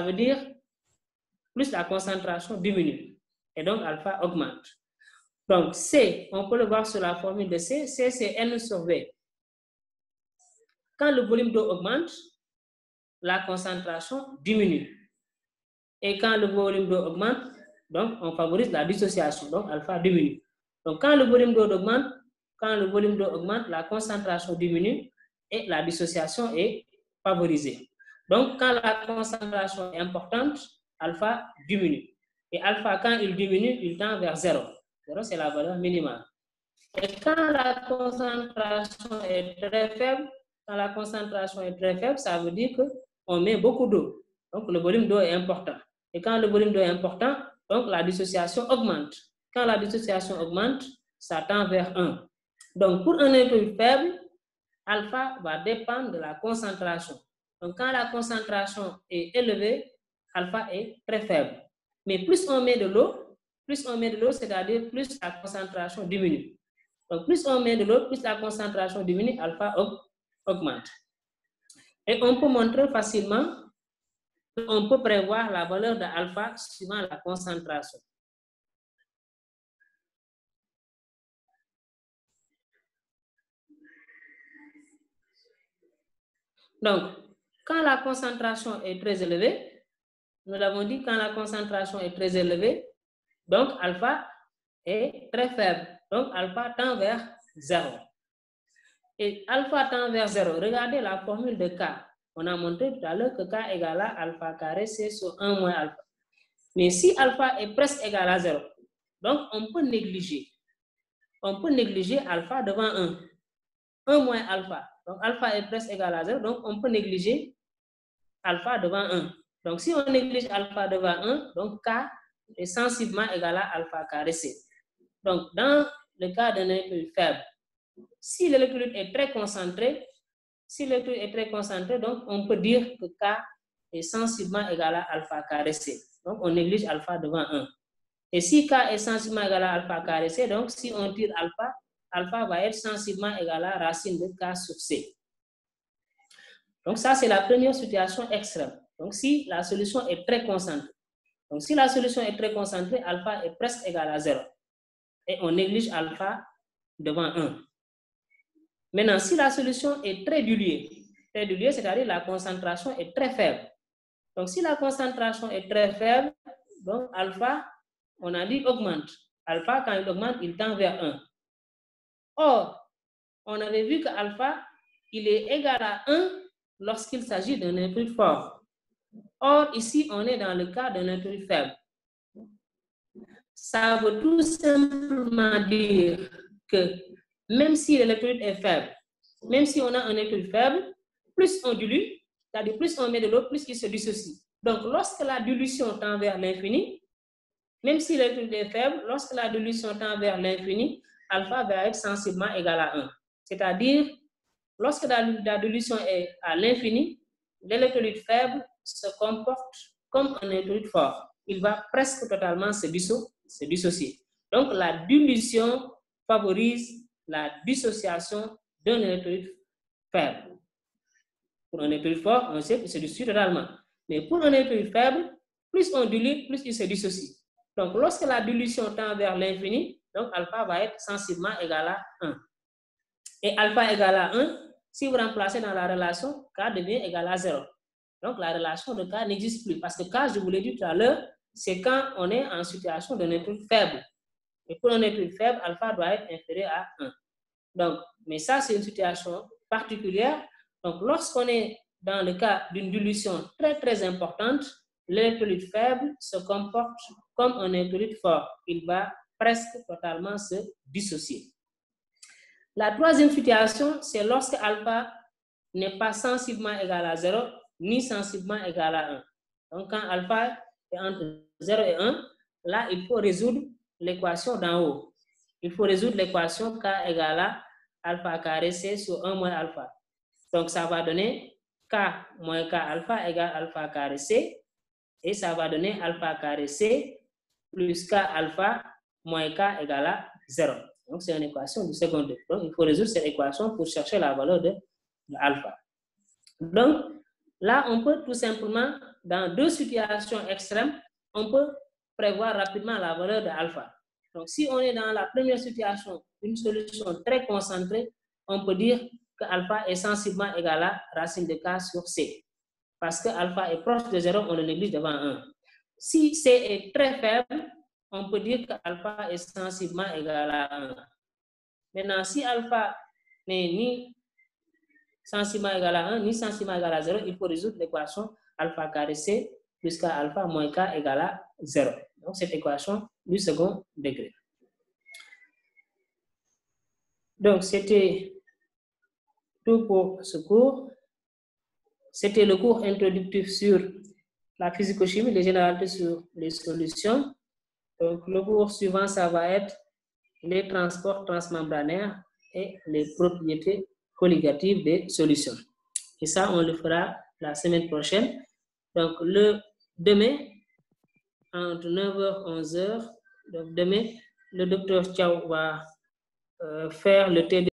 veut dire plus la concentration diminue. Et donc, alpha augmente. Donc, C, on peut le voir sur la formule de C. C, c'est N sur V. Quand le volume d'eau augmente, la concentration diminue. Et quand le volume d'eau augmente, donc, on favorise la dissociation. Donc, alpha diminue. Donc, quand le volume d'eau augmente, la concentration diminue et la dissociation est favorisée. Donc, quand la concentration est importante, alpha diminue. Et alpha, quand il diminue, il tend vers 0. 0, c'est la valeur minimale. Et quand la concentration est très faible, ça veut dire qu'on met beaucoup d'eau. Donc, le volume d'eau est important. Et quand le volume d'eau est important, donc la dissociation augmente. Quand la dissociation augmente, ça tend vers 1. Donc, pour un intrus faible, alpha va dépendre de la concentration. Donc, quand la concentration est élevée, alpha est très faible. Mais plus on met de l'eau, c'est-à-dire plus la concentration diminue. Donc, plus on met de l'eau, plus la concentration diminue, alpha augmente. Et on peut montrer facilement, on peut prévoir la valeur de alpha suivant la concentration. Donc, quand la concentration est très élevée, nous l'avons dit, quand la concentration est très élevée, donc alpha est très faible. Donc, alpha tend vers 0. Et alpha tend vers 0. Regardez la formule de K. On a montré tout à l'heure que K égale à alpha carré C sur 1 moins alpha. Mais si alpha est presque égal à 0, donc on peut négliger. On peut négliger alpha devant 1. 1 moins alpha. Donc alpha est presque égal à 0, donc on peut négliger alpha devant 1. Donc si on néglige alpha devant 1, donc K est sensiblement égal à alpha carré C. Donc dans le cas d'un électrolyte faible, si l'électrolyte est très concentré, donc on peut dire que K est sensiblement égal à alpha carré C. Donc on néglige alpha devant 1. Et si K est sensiblement égal à alpha carré C, donc si on tire alpha, alpha va être sensiblement égal à racine de K sur C. Donc ça, c'est la première situation extrême. Donc si la solution est très concentrée. Donc si la solution est très concentrée, alpha est presque égal à 0. Et on néglige alpha devant 1. Maintenant, si la solution est très diluée, c'est-à-dire la concentration est très faible. Donc si la concentration est très faible, donc alpha, on a dit augmente. Alpha, quand il augmente, il tend vers 1. Or, on avait vu que alpha, il est égal à 1 lorsqu'il s'agit d'un électrolyte fort. Or, ici, on est dans le cas d'un électrolyte faible. Ça veut tout simplement dire que même si l'électrolyte est faible, même si on a un électrolyte faible, plus on dilue, c'est-à-dire plus on met de l'eau, plus il se dissocie. Donc, lorsque la dilution tend vers l'infini, même si l'électrolyte est faible, lorsque la dilution tend vers l'infini, alpha va être sensiblement égal à 1. C'est-à-dire, lorsque la dilution est à l'infini, l'électrolyte faible se comporte comme un électrolyte fort. Il va presque totalement se dissocier. Donc, la dilution favorise la dissociation d'un électrolyte faible. Pour un électrolyte fort, on sait qu'il se dissocie totalement. Mais pour un électrolyte faible, plus on dilue, plus il se dissocie. Donc, lorsque la dilution tend vers l'infini, donc alpha va être sensiblement égal à 1. Et alpha égal à 1, si vous remplacez dans la relation, K devient égal à 0. Donc, la relation de K n'existe plus. Parce que K, je vous l'ai dit tout à l'heure, c'est quand on est en situation d'un électrolyte faible. Et pour un électrolyte faible, alpha doit être inférieur à 1. Donc, mais ça, c'est une situation particulière. Donc, lorsqu'on est dans le cas d'une dilution très, très importante, l'électrolyte faible se comporte comme un électrolyte fort. Il va presque totalement se dissocier. La troisième situation, c'est lorsque alpha n'est pas sensiblement égal à 0, ni sensiblement égal à 1. Donc, quand alpha est entre 0 et 1, là, il faut résoudre l'équation d'en haut. Il faut résoudre l'équation K égale à alpha carré C sur 1 moins alpha. Donc, ça va donner K moins K alpha égale alpha carré C. Et ça va donner alpha carré C plus K alpha moins K égale à 0. Donc, c'est une équation du second degré. Donc, il faut résoudre cette équation pour chercher la valeur de alpha. Donc, là, on peut tout simplement dans deux situations extrêmes, on peut prévoir rapidement la valeur de alpha. Donc, si on est dans la première situation, une solution très concentrée, on peut dire que alpha est sensiblement égal à racine de k sur c. Parce que alpha est proche de 0, on le néglige devant 1. Si c est très faible, on peut dire que alpha est sensiblement égal à 1. Maintenant, si alpha n'est ni sensiblement égal à 1, ni sensiblement égal à 0, il faut résoudre l'équation alpha carré c plus k alpha moins k égale à 0. Donc, cette équation du second degré. Donc, c'était tout pour ce cours. C'était le cours introductif sur la physico-chimie, les généralités sur les solutions. Donc, le cours suivant, ça va être les transports transmembranaires et les propriétés colligatives des solutions. Et ça, on le fera la semaine prochaine. Donc, demain, entre 9h et 11h, donc demain, le docteur Thiaw va faire le TD